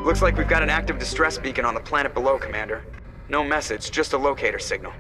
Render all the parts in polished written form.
Looks like we've got an active distress beacon on the planet below, Commander. No message, just a locator signal.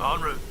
En route.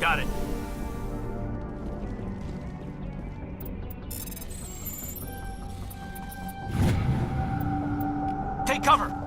Got it. Take cover!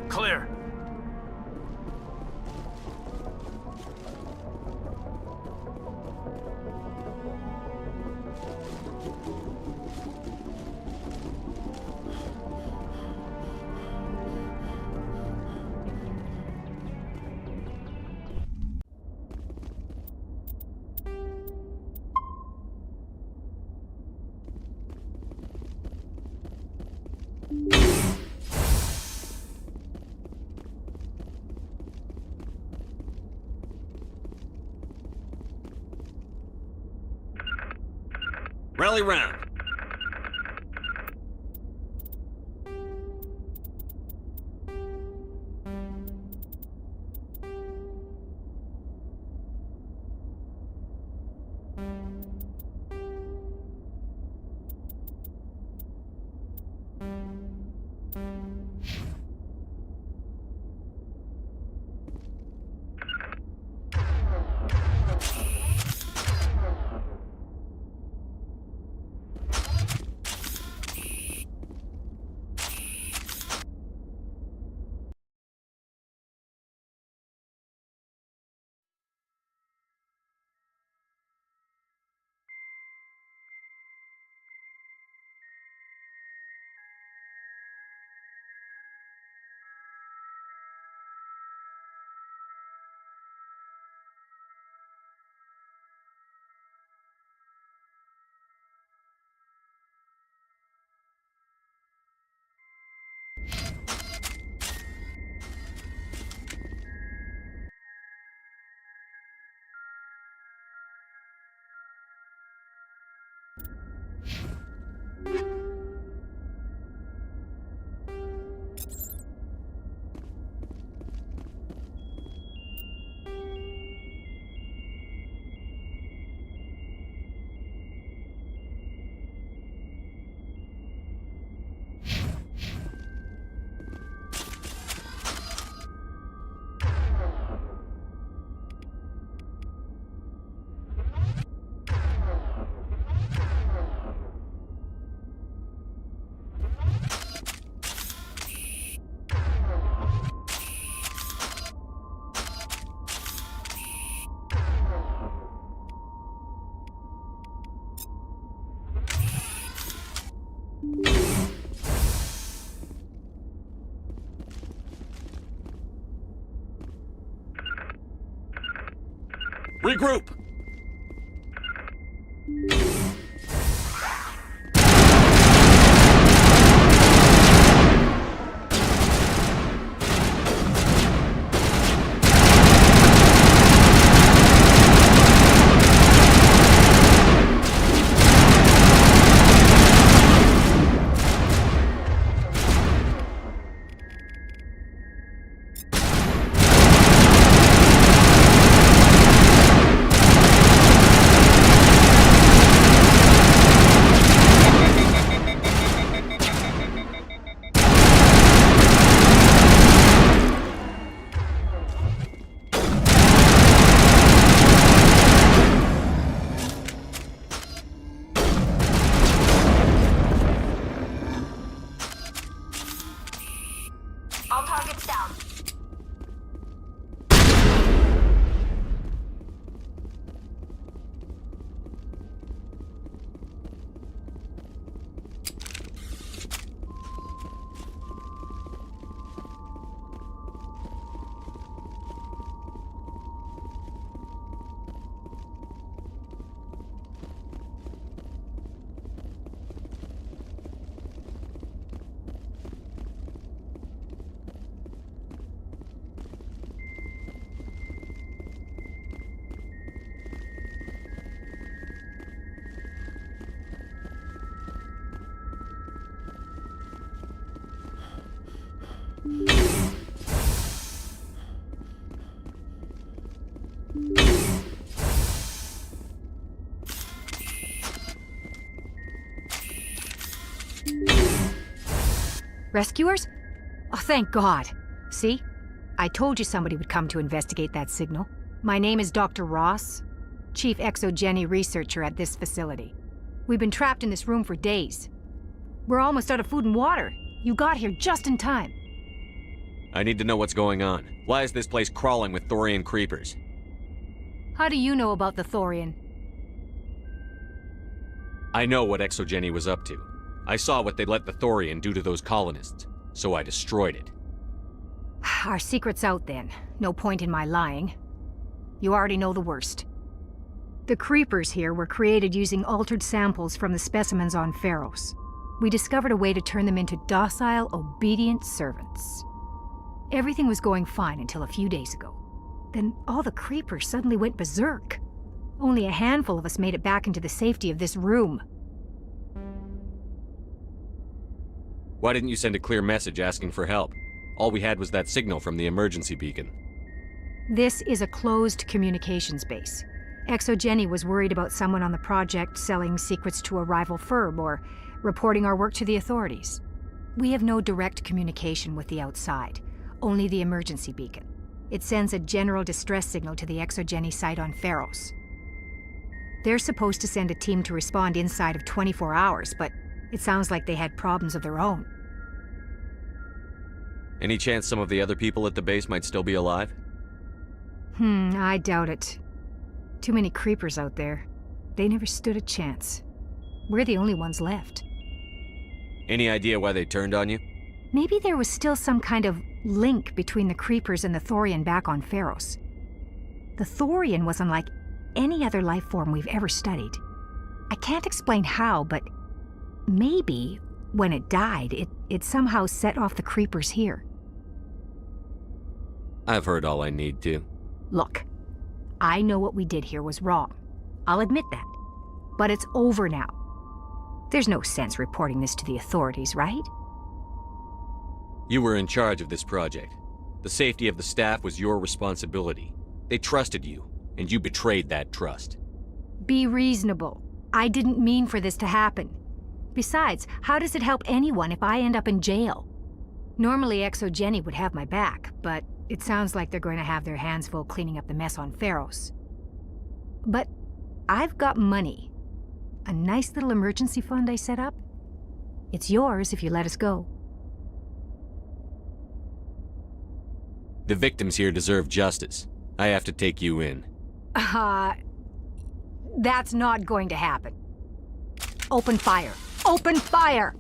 Clear. Rally round. Regroup! targets down. Rescuers? Oh, thank God. See? I told you somebody would come to investigate that signal. My name is Dr. Ross, Chief Exogeny Researcher at this facility. We've been trapped in this room for days. We're almost out of food and water. You got here just in time. I need to know what's going on. Why is this place crawling with Thorian creepers? How do you know about the Thorian? I know what Exogeny was up to. I saw what they let the Thorian do to those colonists, so I destroyed it. Our secret's out then. No point in my lying. You already know the worst. The creepers here were created using altered samples from the specimens on Pharos. We discovered a way to turn them into docile, obedient servants. Everything was going fine until a few days ago. Then all the creepers suddenly went berserk. Only a handful of us made it back into the safety of this room. Why didn't you send a clear message asking for help? All we had was that signal from the emergency beacon. This is a closed communications base. Exogeny was worried about someone on the project selling secrets to a rival firm or reporting our work to the authorities. We have no direct communication with the outside, only the emergency beacon. It sends a general distress signal to the Exogeny site on Pharos. They're supposed to send a team to respond inside of 24 hours, but it sounds like they had problems of their own. Any chance some of the other people at the base might still be alive? I doubt it. Too many creepers out there. They never stood a chance. We're the only ones left. Any idea why they turned on you? Maybe there was still some kind of link between the creepers and the Thorian back on Pharos. The Thorian was unlike any other life form we've ever studied. I can't explain how, but maybe when it died, it somehow set off the creepers here. I've heard all I need to. Look, I know what we did here was wrong. I'll admit that. But it's over now. There's no sense reporting this to the authorities, right? You were in charge of this project. The safety of the staff was your responsibility. They trusted you, and you betrayed that trust. Be reasonable. I didn't mean for this to happen. Besides, how does it help anyone if I end up in jail? Normally Exogeny would have my back, but it sounds like they're going to have their hands full cleaning up the mess on Pharos. But I've got money. A nice little emergency fund I set up. It's yours if you let us go. The victims here deserve justice. I have to take you in. That's not going to happen. Open fire. Open fire!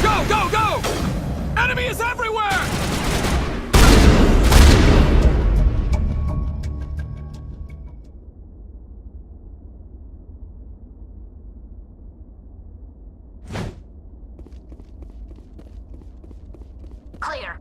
Go, go, go! Enemy is everywhere! Clear.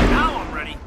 Now I'm ready.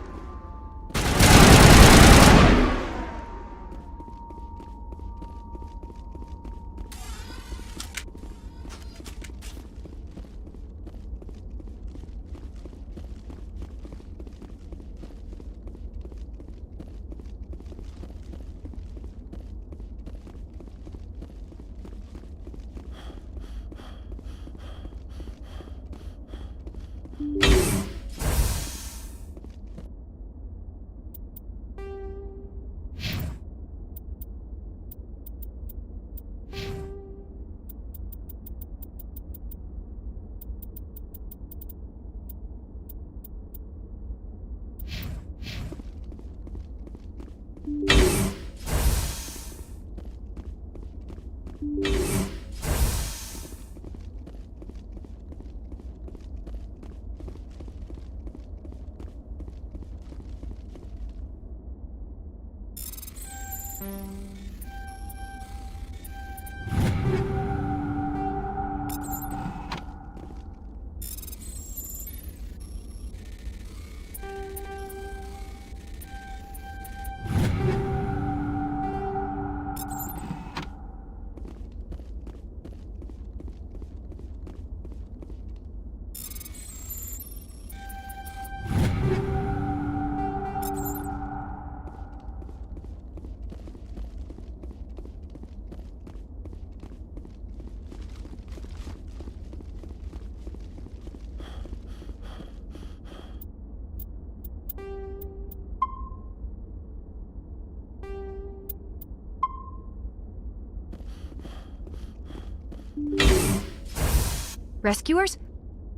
Rescuers?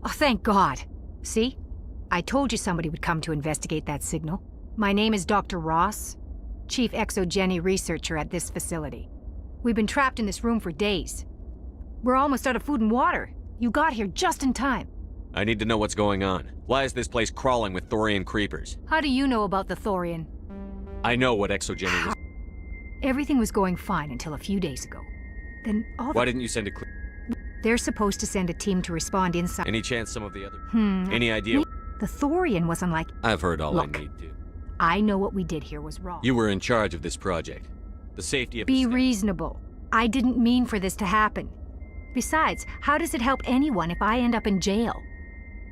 Oh, thank God. See? I told you somebody would come to investigate that signal. My name is Dr. Ross, Chief ExoGeni researcher at this facility. We've been trapped in this room for days. We're almost out of food and water. You got here just in time. I need to know what's going on. Why is this place crawling with Thorian creepers? How do you know about the Thorian? I know what ExoGeni was. Everything was going fine until a few days ago. Then all Why didn't you send a clear? They're supposed to send a team to respond inside. Any chance some of the other... Any idea? The Thorian was unlike... I've heard all Look. I need to. I know what we did here was wrong. You were in charge of this project. The safety of the Be staff. reasonable. I didn't mean for this to happen. Besides, how does it help anyone if I end up in jail?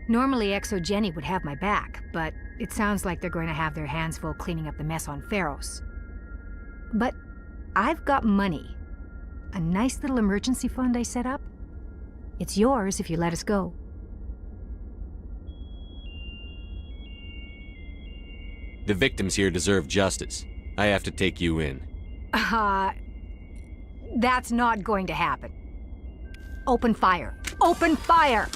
Normally ExoGeni would have my back, but it sounds like they're going to have their hands full cleaning up the mess on Pharos. But I've got money. A nice little emergency fund I set up. It's yours if you let us go. The victims here deserve justice. I have to take you in. That's not going to happen. Open fire. Open fire!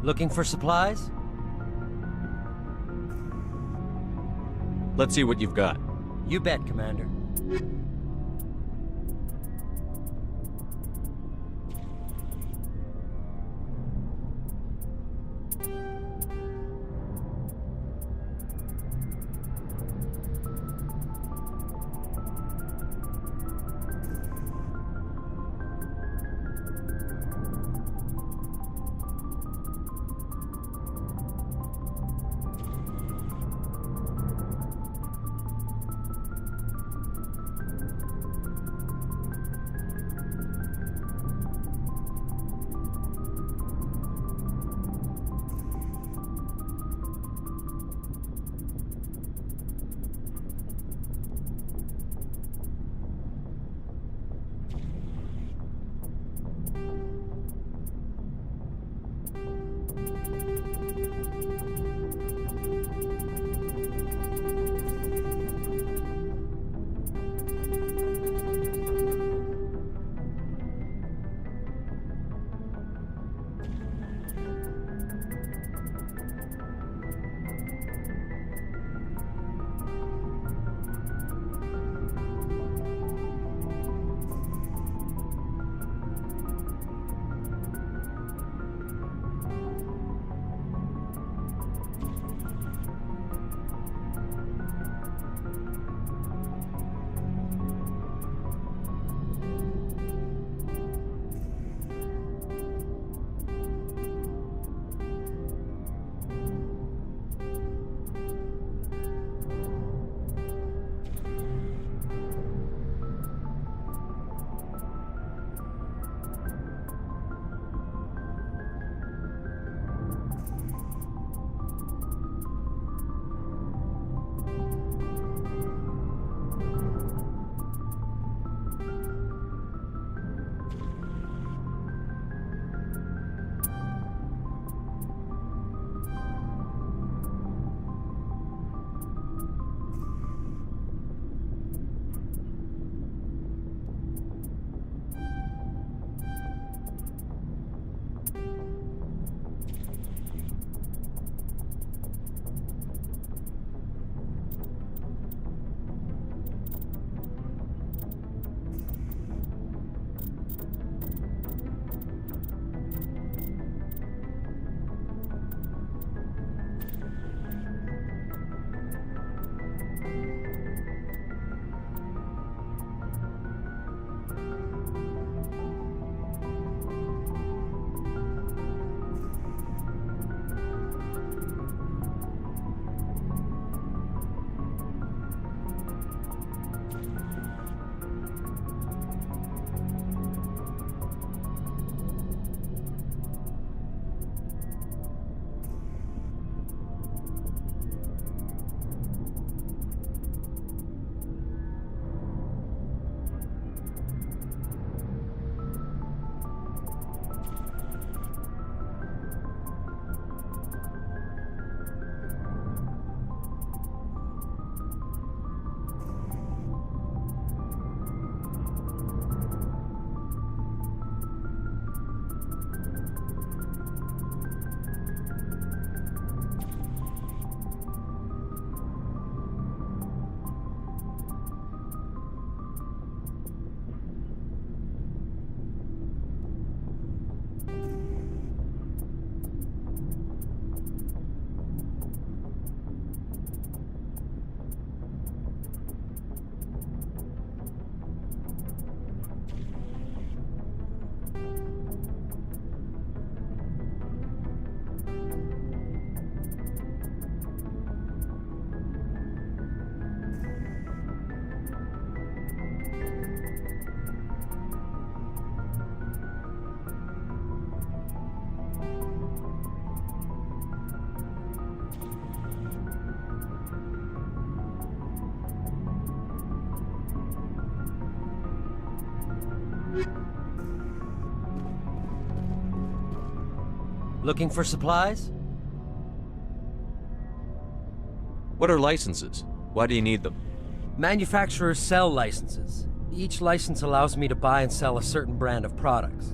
Looking for supplies? Let's see what you've got. You bet, Commander. Looking for supplies? What are licenses? Why do you need them? Manufacturers sell licenses. Each license allows me to buy and sell a certain brand of products.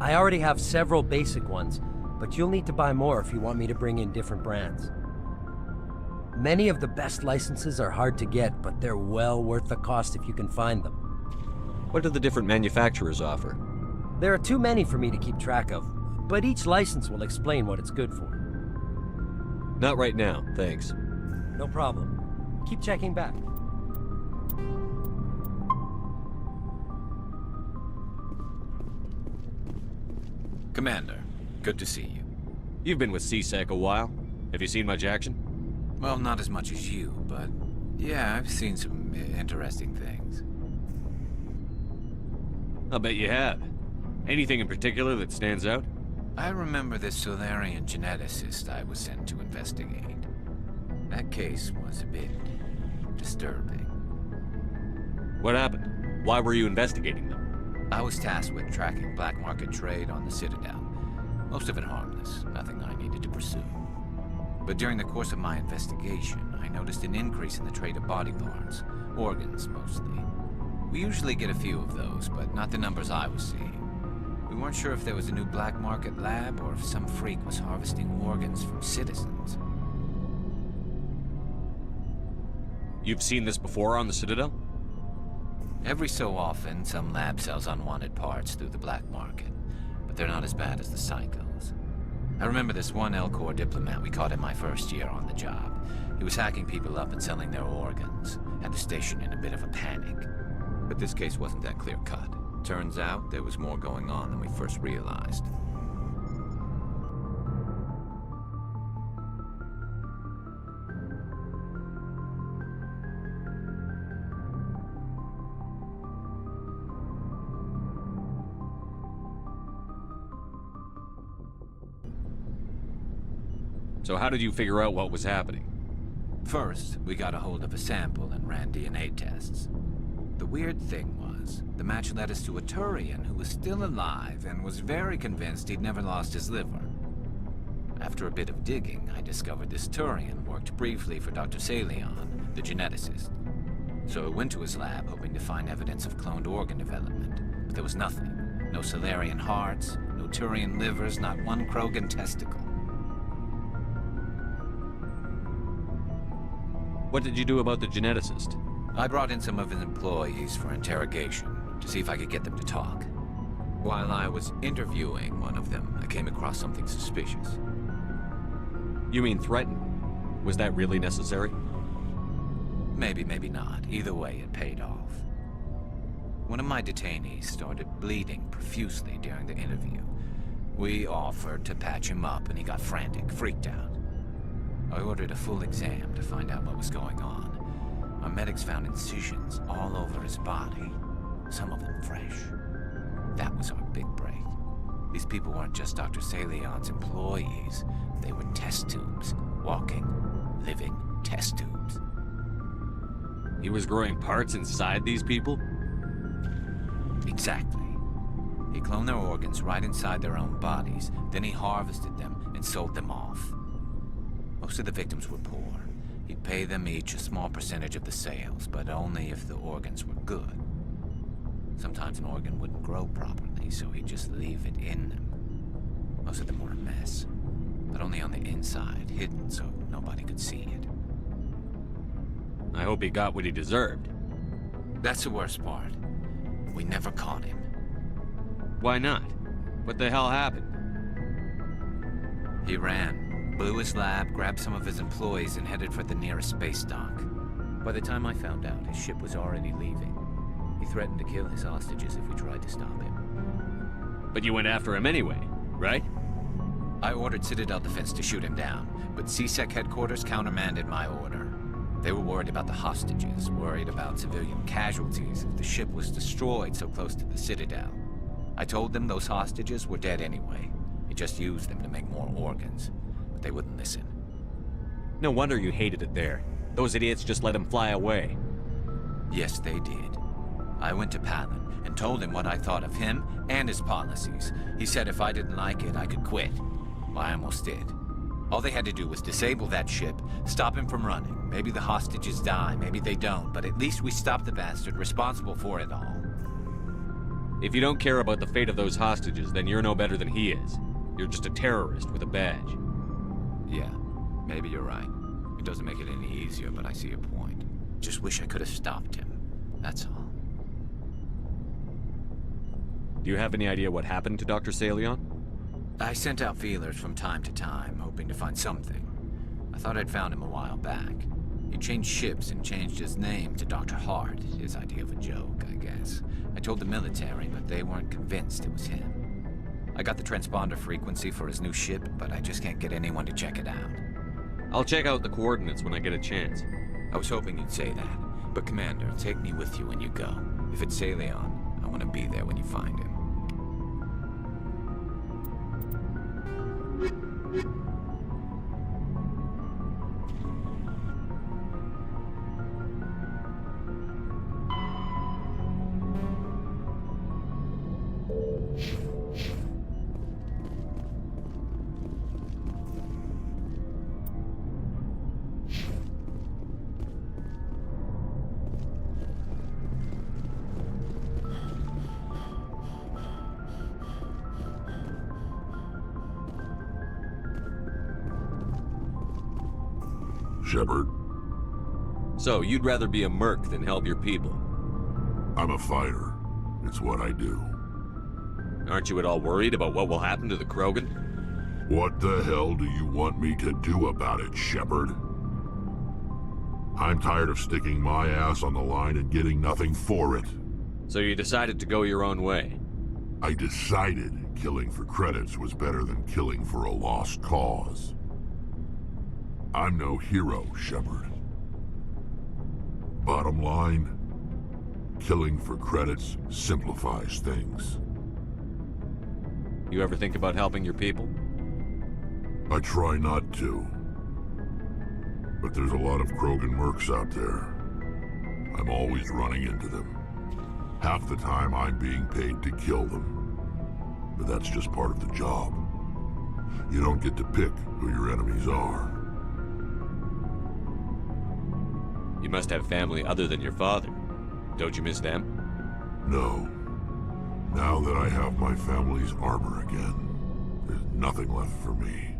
I already have several basic ones, but you'll need to buy more if you want me to bring in different brands. Many of the best licenses are hard to get, but they're well worth the cost if you can find them. What do the different manufacturers offer? There are too many for me to keep track of, but each license will explain what it's good for. Not right now, thanks. No problem. Keep checking back. Commander, good to see you. You've been with C-Sec a while. Have you seen much action? Well, not as much as you, but yeah, I've seen some interesting things. I'll bet you have. Anything in particular that stands out? I remember this Solarian geneticist I was sent to investigate. That case was a bit disturbing. What happened? Why were you investigating them? I was tasked with tracking black market trade on the Citadel. Most of it harmless, nothing I needed to pursue. But during the course of my investigation, I noticed an increase in the trade of body parts, organs mostly. We usually get a few of those, but not the numbers I was seeing. We weren't sure if there was a new black market lab or if some freak was harvesting organs from citizens. You've seen this before on the Citadel? Every so often, some lab sells unwanted parts through the black market, but they're not as bad as the psychos. I remember this one Elcor diplomat we caught in my first year on the job. He was hacking people up and selling their organs, had the station in a bit of a panic. But this case wasn't that clear-cut. Turns out there was more going on than we first realized. So how did you figure out what was happening? First, we got a hold of a sample and ran DNA tests. The weird thing was, the match led us to a Turian who was still alive and was very convinced he'd never lost his liver. After a bit of digging, I discovered this Turian worked briefly for Dr. Salion, the geneticist. So I went to his lab hoping to find evidence of cloned organ development, but there was nothing. No Solarian hearts, no Turian livers, not one Krogan testicle. What did you do about the geneticist? I brought in some of his employees for interrogation, to see if I could get them to talk. While I was interviewing one of them, I came across something suspicious. You mean threaten? Was that really necessary? Maybe, maybe not. Either way, it paid off. One of my detainees started bleeding profusely during the interview. We offered to patch him up, and he got frantic, freaked out. I ordered a full exam to find out what was going on. Our medics found incisions all over his body, some of them fresh. That was our big break. These people weren't just Dr. Salion's employees. They were test tubes. Walking, living test tubes. He was growing parts inside these people? Exactly. He cloned their organs right inside their own bodies, then he harvested them and sold them off. Most of the victims were poor. He'd pay them each a small percentage of the sales, but only if the organs were good. Sometimes an organ wouldn't grow properly, so he'd just leave it in them. Most of them were a mess, but only on the inside, hidden so nobody could see it. I hope he got what he deserved. That's the worst part. We never caught him. Why not? What the hell happened? He ran, blew his lab, grabbed some of his employees, and headed for the nearest space dock. By the time I found out, his ship was already leaving. He threatened to kill his hostages if we tried to stop him. But you went after him anyway, right? I ordered Citadel Defense to shoot him down, but C-Sec headquarters countermanded my order. They were worried about the hostages, worried about civilian casualties if the ship was destroyed so close to the Citadel. I told them those hostages were dead anyway. He just used them to make more organs, but they wouldn't listen. No wonder you hated it there. Those idiots just let him fly away. Yes, they did. I went to Palin and told him what I thought of him and his policies. He said if I didn't like it, I could quit. Well, I almost did. All they had to do was disable that ship, stop him from running. Maybe the hostages die, maybe they don't, but at least we stopped the bastard responsible for it all. If you don't care about the fate of those hostages, then you're no better than he is. You're just a terrorist with a badge. Yeah, maybe you're right. It doesn't make it any easier, but I see your point. Just wish I could have stopped him. That's all. Do you have any idea what happened to Dr. Saleon? I sent out feelers from time to time, hoping to find something. I thought I'd found him a while back. He changed ships and changed his name to Dr. Hart, his idea of a joke, I guess. I told the military, but they weren't convinced it was him. I got the transponder frequency for his new ship, but I just can't get anyone to check it out. I'll check out the coordinates when I get a chance. I was hoping you'd say that, but Commander, take me with you when you go. If it's Saleon, I want to be there when you find him. Shepard, So, you'd rather be a merc than help your people? I'm a fighter. It's what I do. Aren't you at all worried about what will happen to the Krogan? What the hell do you want me to do about it, Shepard? I'm tired of sticking my ass on the line and getting nothing for it. So you decided to go your own way? I decided killing for credits was better than killing for a lost cause. I'm no hero, Shepard. Bottom line, killing for credits simplifies things. You ever think about helping your people? I try not to. But there's a lot of Krogan mercs out there. I'm always running into them. Half the time I'm being paid to kill them. But that's just part of the job. You don't get to pick who your enemies are. You must have family other than your father. Don't you miss them? No. Now that I have my family's armor again, there's nothing left for me.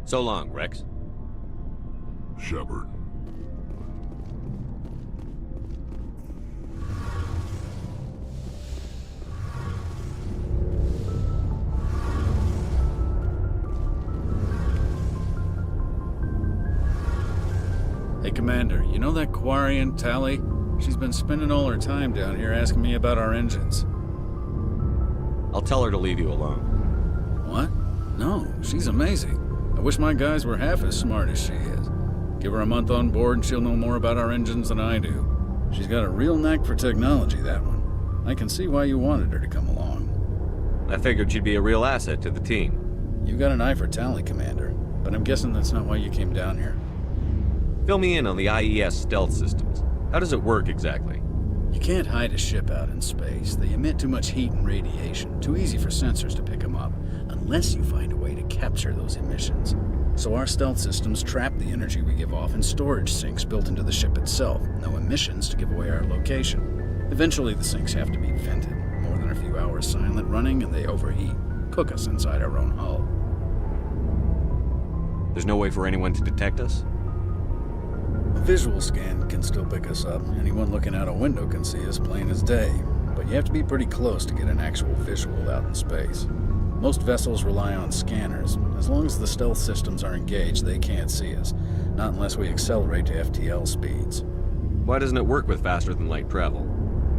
So long, Rex. Shepard. Hey, Commander, you know that Quarian, Tali? She's been spending all her time down here asking me about our engines. I'll tell her to leave you alone. What? No, she's amazing. I wish my guys were half as smart as she is. Give her a month on board and she'll know more about our engines than I do. She's got a real knack for technology, that one. I can see why you wanted her to come along. I figured she'd be a real asset to the team. You got an eye for Tali, Commander, but I'm guessing that's not why you came down here. Fill me in on the IES stealth systems. How does it work exactly? You can't hide a ship out in space. They emit too much heat and radiation. Too easy for sensors to pick them up, unless you find a way to capture those emissions. So our stealth systems trap the energy we give off in storage sinks built into the ship itself. No emissions to give away our location. Eventually the sinks have to be vented. More than a few hours silent running and they overheat. Cook us inside our own hull. There's no way for anyone to detect us? A visual scan can still pick us up. Anyone looking out a window can see us plain as day. But you have to be pretty close to get an actual visual out in space. Most vessels rely on scanners. As long as the stealth systems are engaged, they can't see us. Not unless we accelerate to FTL speeds. Why doesn't it work with faster than light travel?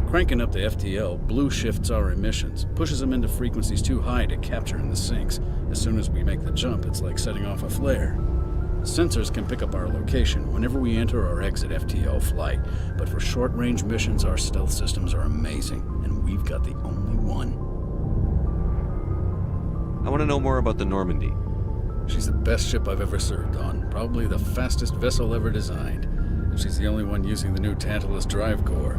Cranking up to FTL blue shifts our emissions, pushes them into frequencies too high to capture in the sinks. As soon as we make the jump, it's like setting off a flare. Sensors can pick up our location whenever we enter or exit FTL flight, but for short-range missions, our stealth systems are amazing, and we've got the only one. I want to know more about the Normandy. She's the best ship I've ever served on, probably the fastest vessel ever designed. And she's the only one using the new Tantalus drive core.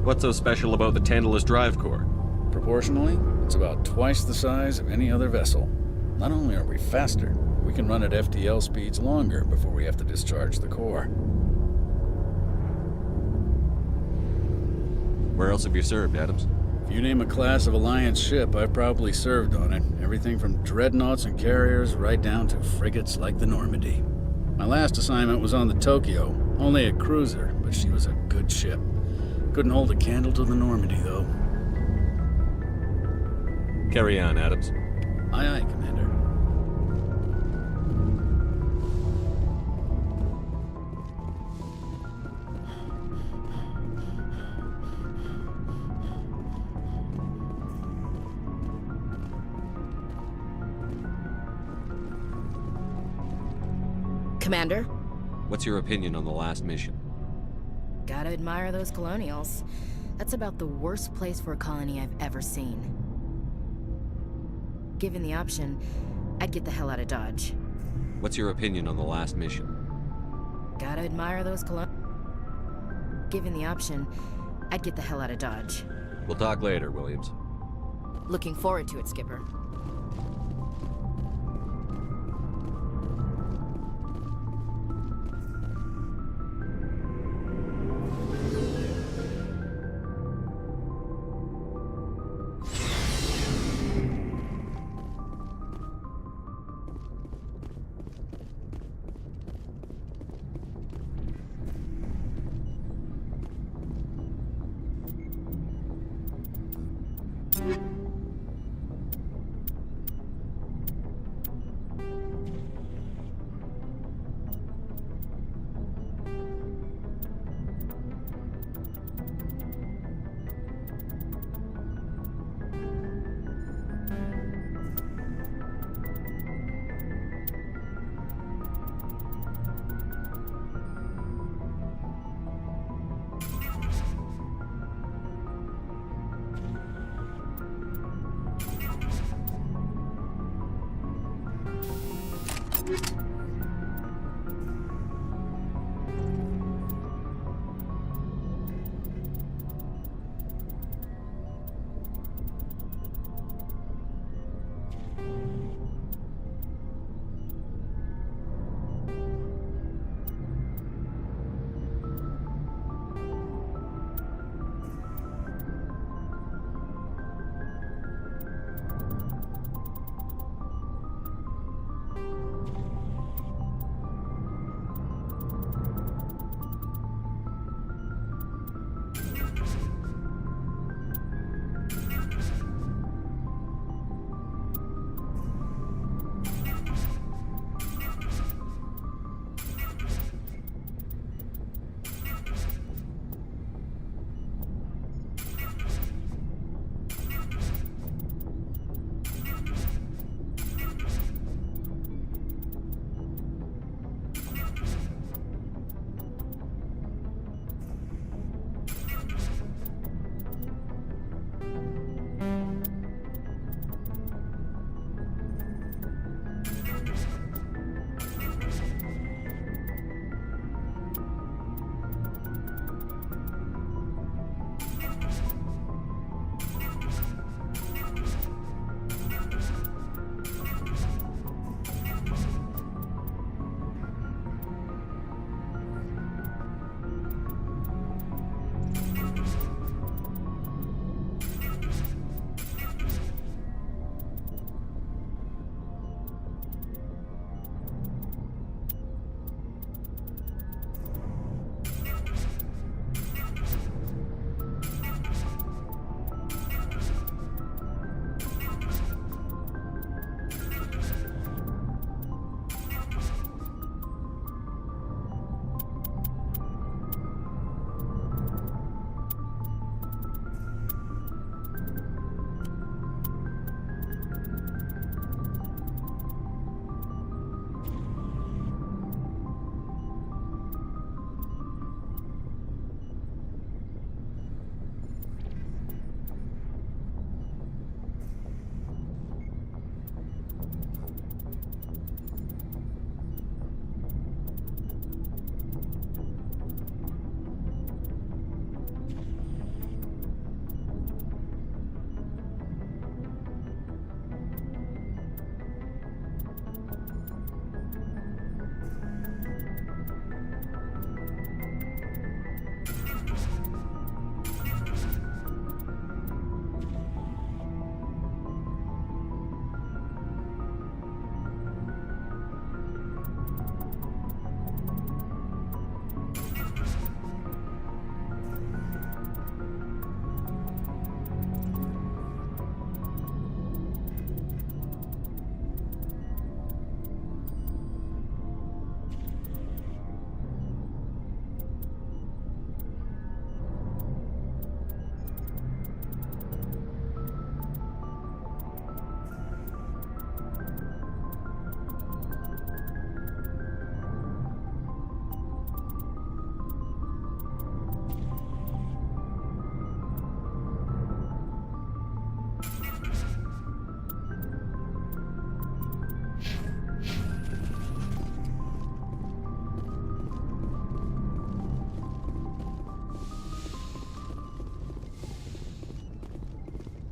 What's so special about the Tantalus drive core? Proportionally, it's about twice the size of any other vessel. Not only are we faster, we can run at FTL speeds longer before we have to discharge the core. Where else have you served, Adams? If you name a class of Alliance ship, I've probably served on it. Everything from dreadnoughts and carriers right down to frigates like the Normandy. My last assignment was on the Tokyo, only a cruiser, but she was a good ship. Couldn't hold a candle to the Normandy, though. Carry on, Adams. Aye, aye, Commander. Commander? What's your opinion on the last mission? Gotta admire those colonials. That's about the worst place for a colony I've ever seen. Given the option, I'd get the hell out of Dodge. What's your opinion on the last mission? Gotta admire those Given the option, I'd get the hell out of Dodge. We'll talk later, Williams. Looking forward to it, Skipper.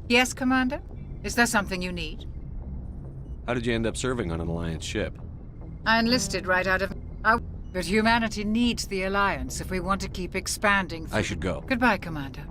Yes, Commander? Is there something you need? How did you end up serving on an Alliance ship? I enlisted right out of... But humanity needs the Alliance if we want to keep expanding. I should go. Goodbye, Commander.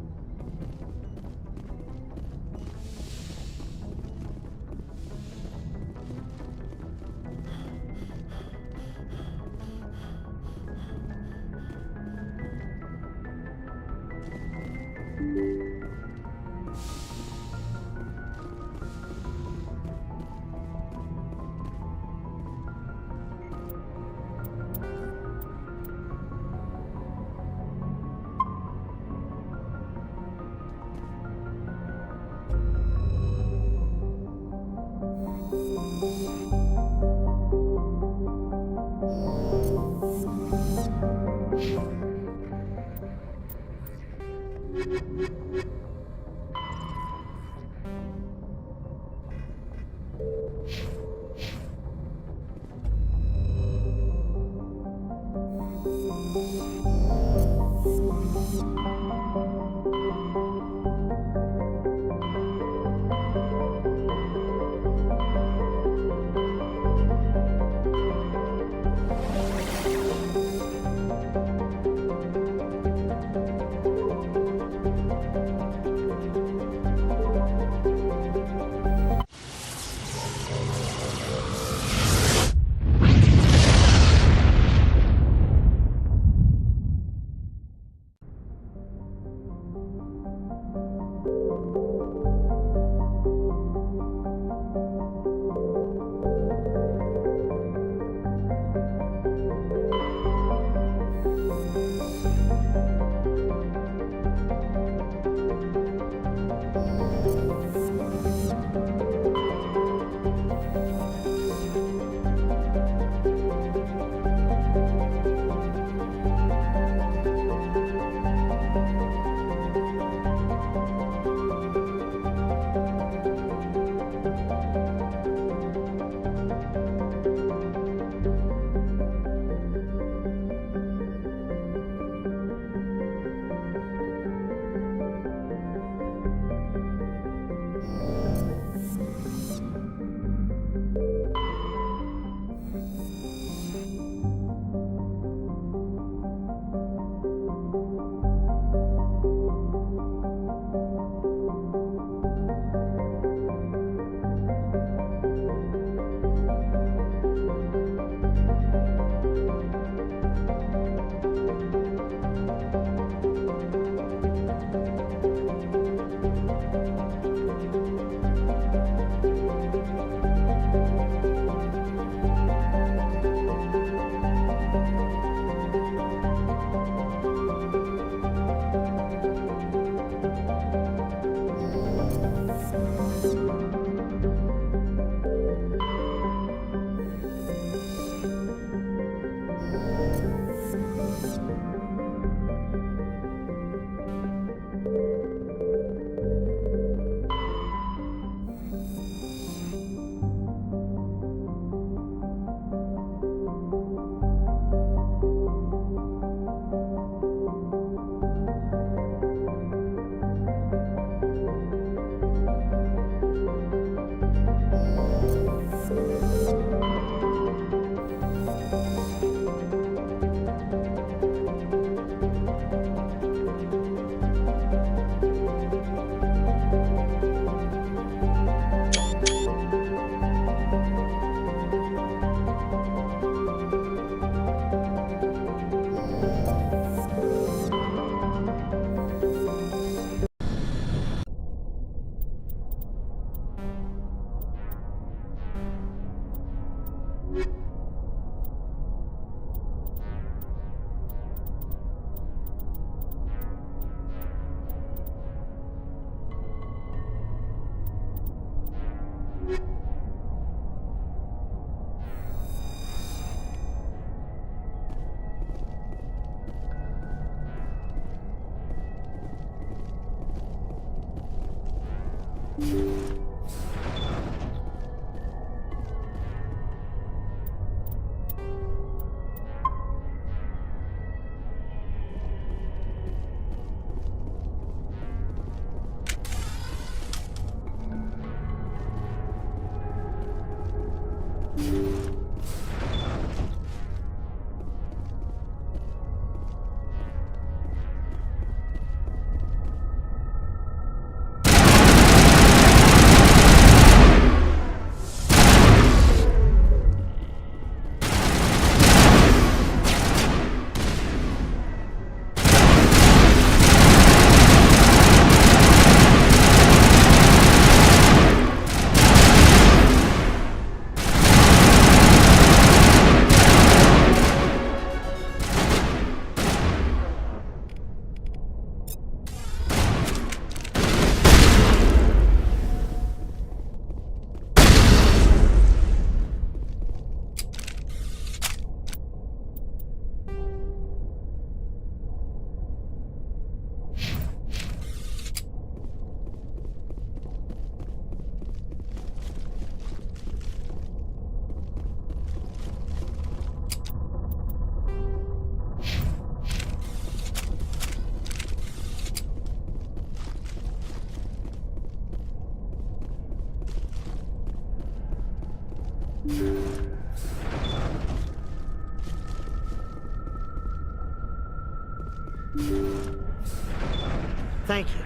Thank you.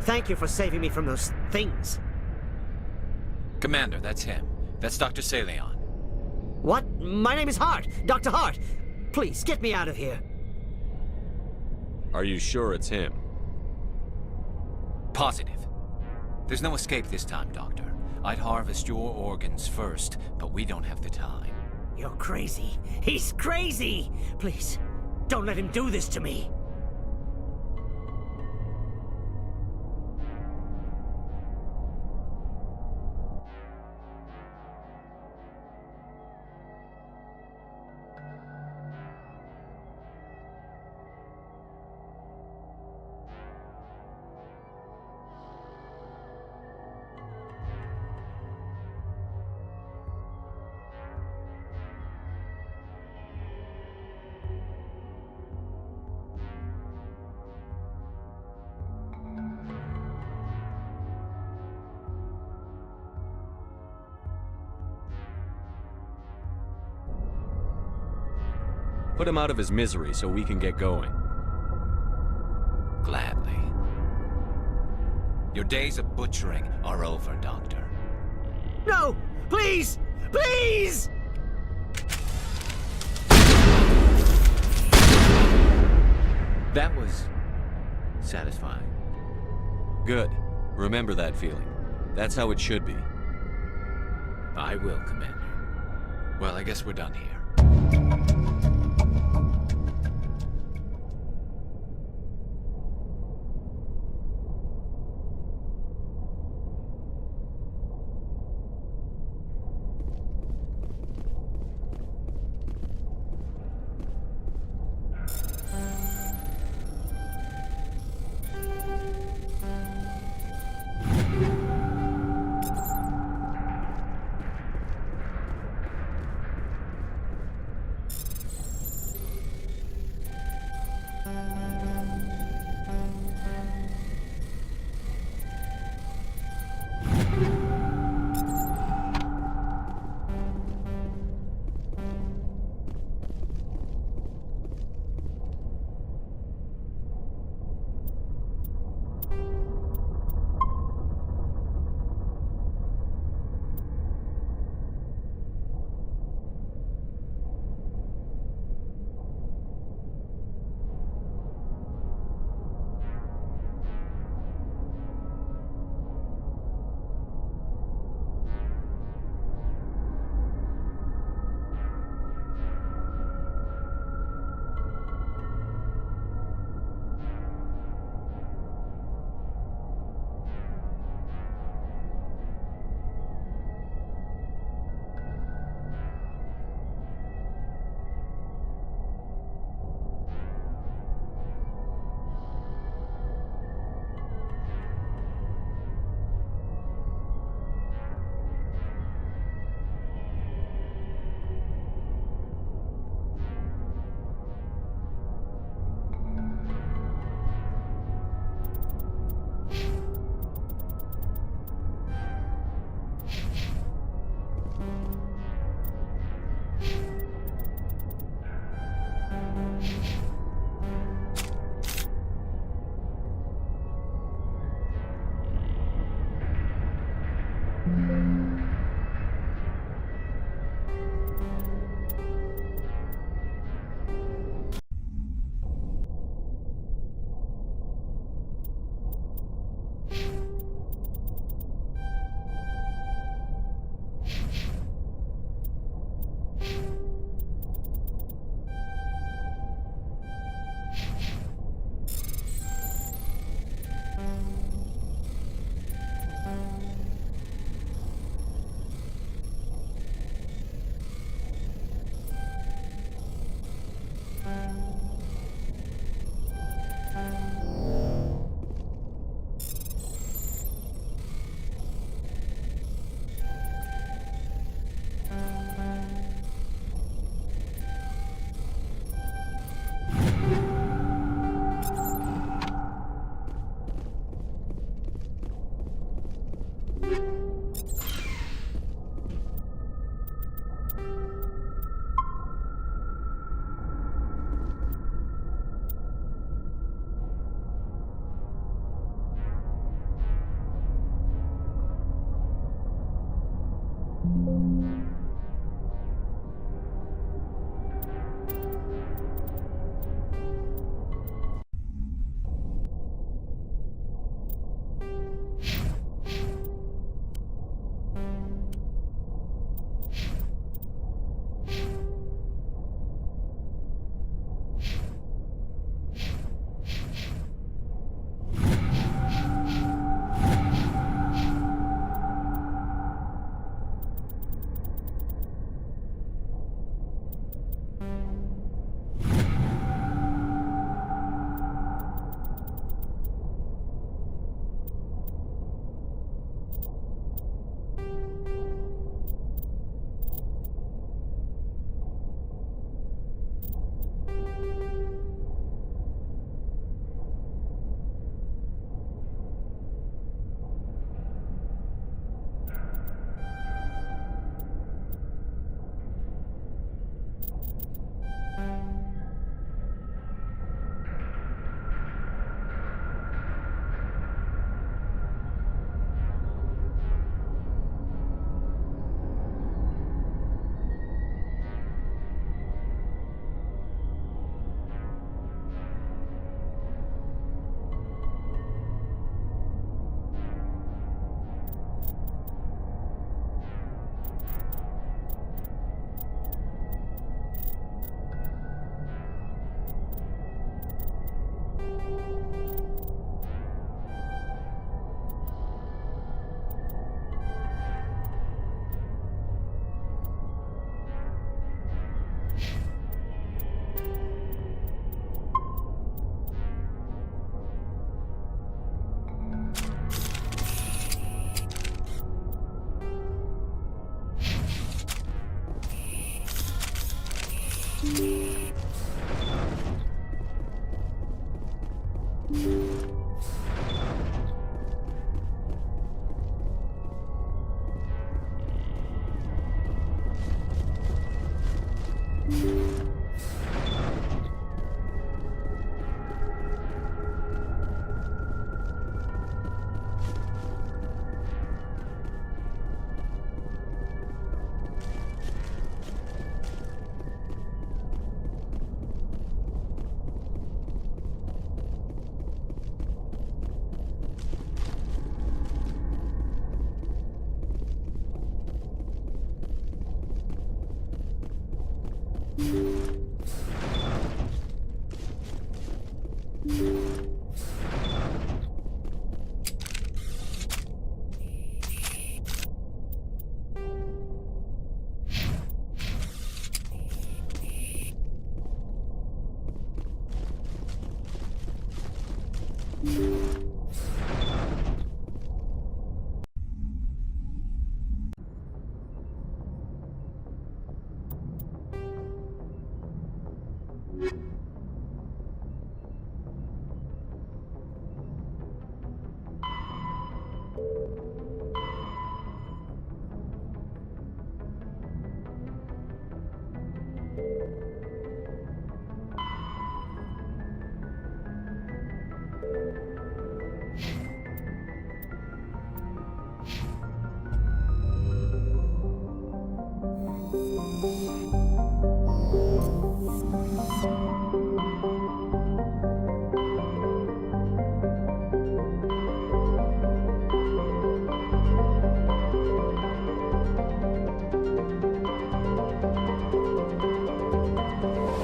Thank you for saving me from those things. Commander, that's him. That's Dr. Saleon. What? My name is Hart. Dr. Hart. Please, get me out of here. Are you sure it's him? Positive. There's no escape this time, Doctor. I'd harvest your organs first, but we don't have the time. You're crazy. He's crazy! Please, don't let him do this to me. Put him out of his misery so we can get going. Gladly. Your days of butchering are over, Doctor. No! Please! Please! That was satisfying. Good. Remember that feeling. That's how it should be. I will, Commander. Well, I guess we're done here.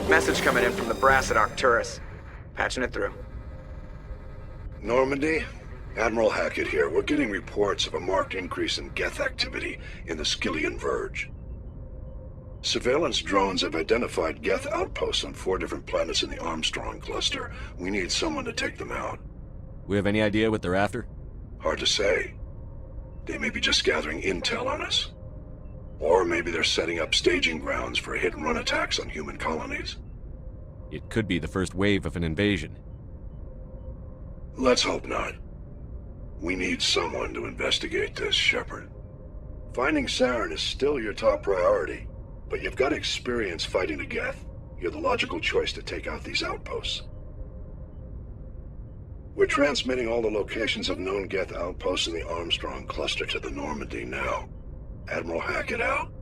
Message coming in from the brass at Arcturus. Patching it through. Normandy? Admiral Hackett here. We're getting reports of a marked increase in Geth activity in the Skyllian Verge. Surveillance drones have identified Geth outposts on 4 different planets in the Armstrong cluster. We need someone to take them out. We have any idea what they're after? Hard to say. They may be just gathering intel on us. Or maybe they're setting up staging grounds for hit-and-run attacks on human colonies. It could be the first wave of an invasion. Let's hope not. We need someone to investigate this, Shepard. Finding Saren is still your top priority, but you've got experience fighting the Geth. You're the logical choice to take out these outposts. We're transmitting all the locations of known Geth outposts in the Armstrong cluster to the Normandy now. Admiral Hackett out.